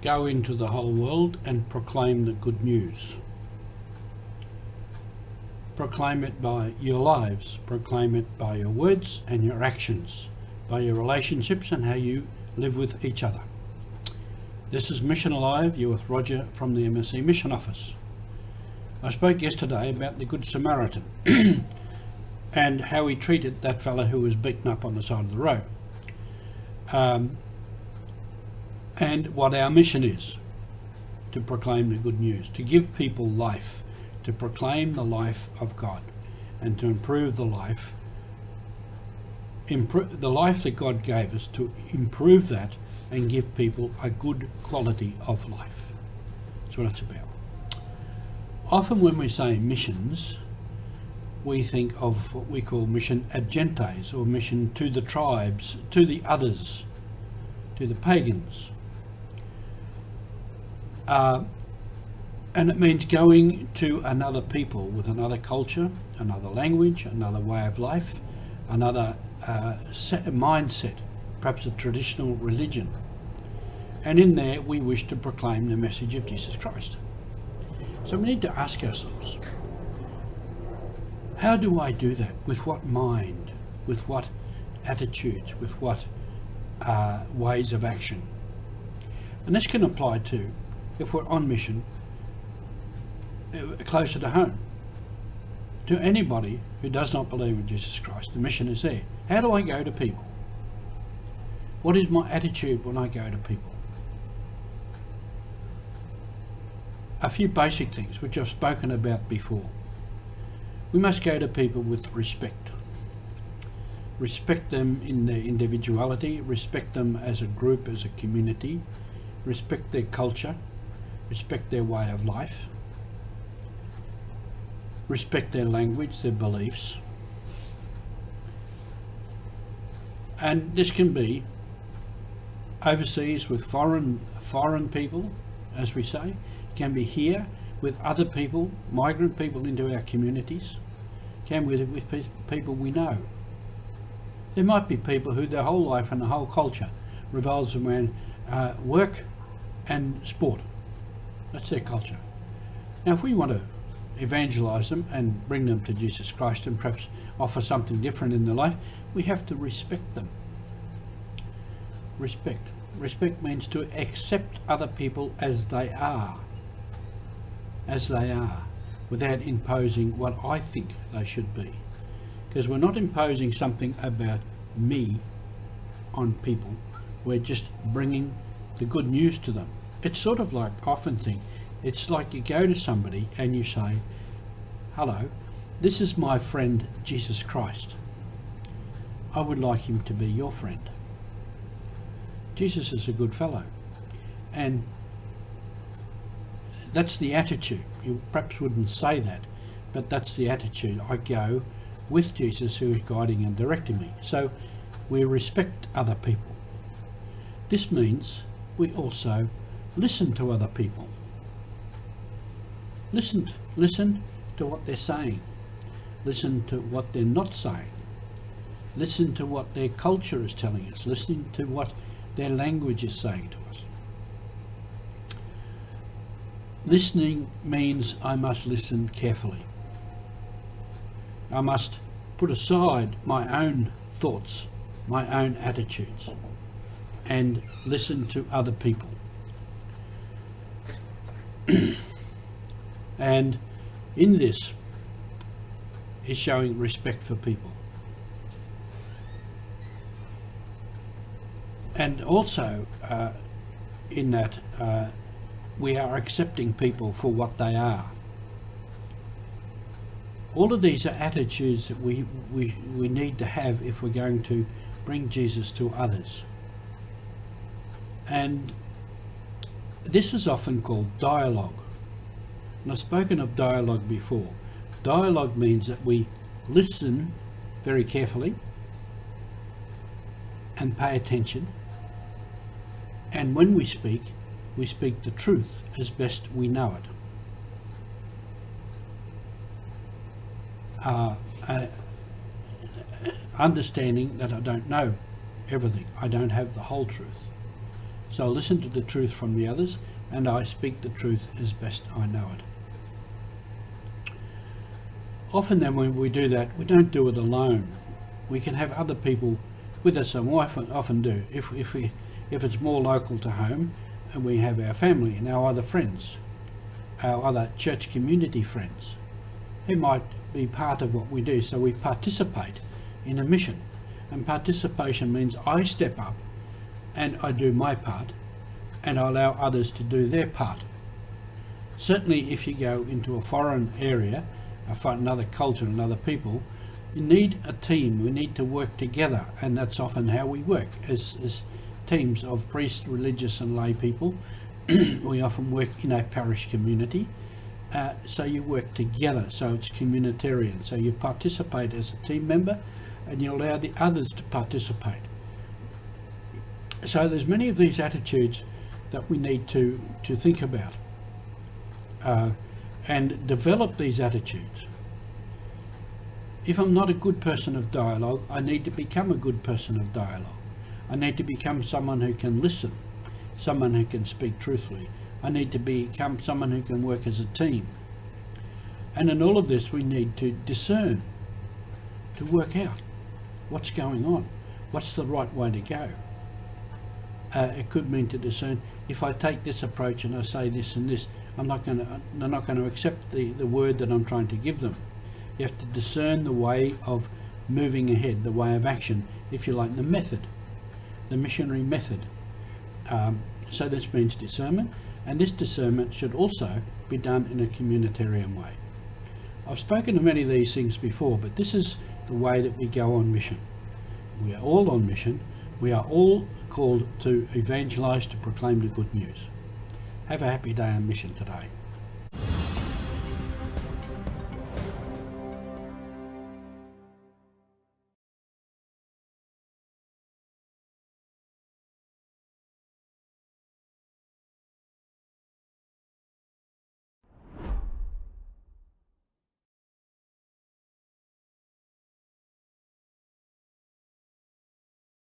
Go into the whole world and proclaim the good news. Proclaim it by your lives, proclaim it by your words and your actions, by your relationships and how you live with each other. This is Mission Alive. You're with Roger from the MSC Mission Office. I spoke yesterday about the Good Samaritan and how he treated that fella who was beaten up on the side of the road. And what our mission is, to proclaim the good news, to give people life, to proclaim the life of God, and to improve the life that God gave us, to improve that and give people a good quality of life. That's what it's about. Often when we say missions, we think of what we call mission ad gentes, or mission to the tribes, to the others, to the pagans. And it means going to another people with another culture, another language, another way of life, another mindset, perhaps a traditional religion. And in there we wish to proclaim the message of Jesus Christ. So we need to ask ourselves, how do I do that? With what mind? With what attitudes? With what ways of action? And this can apply to, if we're on mission, closer to home. To anybody who does not believe in Jesus Christ, the mission is there. How do I go to people? What is my attitude when I go to people? A few basic things which I've spoken about before. We must go to people with respect. Respect them in their individuality, respect them as a group, as a community, respect their culture, respect their way of life, respect their language, their beliefs. And this can be overseas with foreign people, as we say. It can be here with other people, migrant people into our communities. It can be with people we know. There might be people who their whole life and the whole culture revolves around work and sport. That's their culture. Now, if we want to evangelise them and bring them to Jesus Christ and perhaps offer something different in their life, we have to respect them. Respect. Respect means to accept other people as they are. As they are, without imposing what I think they should be. Because we're not imposing something about me on people, we're just bringing the good news to them. It's sort of like, I often think, it's like you go to somebody and you say, hello, this is my friend Jesus Christ. I would like him to be your friend. Jesus is a good fellow. And that's the attitude. You perhaps wouldn't say that, but that's the attitude. I go with Jesus who is guiding and directing me. So we respect other people. This means we also listen to other people. Listen to what they're saying. Listen to what they're not saying. Listen to what their culture is telling us. Listen to what their language is saying to us. Listening means I must listen carefully. I must put aside my own thoughts, my own attitudes, and listen to other people. And in this is showing respect for people. And also in that we are accepting people for what they are. All of these are attitudes that we need to have if we're going to bring Jesus to others. And this is often called dialogue. And I've spoken of dialogue before. Dialogue means that we listen very carefully and pay attention. And when we speak the truth as best we know it. Understanding that I don't know everything. I don't have the whole truth. So I listen to the truth from the others, and I speak the truth as best I know it. Often then when we do that, we don't do it alone. We can have other people with us, and we often do. If it's more local to home, and we have our family and our other friends, our other church community friends, who might be part of what we do. So we participate in a mission, and participation means I step up and I do my part, and I allow others to do their part. Certainly if you go into a foreign area, another culture and other people, you need a team. We need to work together, and that's often how we work as teams of priests, religious and lay people. We often work in a parish community, so you work together, so it's communitarian. So you participate as a team member, and you allow the others to participate. So there's many of these attitudes that we need to think about and develop these attitudes. If I'm not a good person of dialogue, I need to become a good person of dialogue. I need to become someone who can listen, someone who can speak truthfully. I need to become someone who can work as a team. And in all of this, we need to discern, to work out what's going on, what's the right way to go. It could mean to discern, if I take this approach and I say this and this, they're not going to accept the word that I'm trying to give them. You have to discern the way of moving ahead, the way of action, if you like, the method, the missionary method. So this means discernment, and this discernment should also be done in a communitarian way. I've spoken of many of these things before, but this is the way that we go on mission. We are all on mission. We are all called to evangelize, to proclaim the good news. Have a happy day on mission today.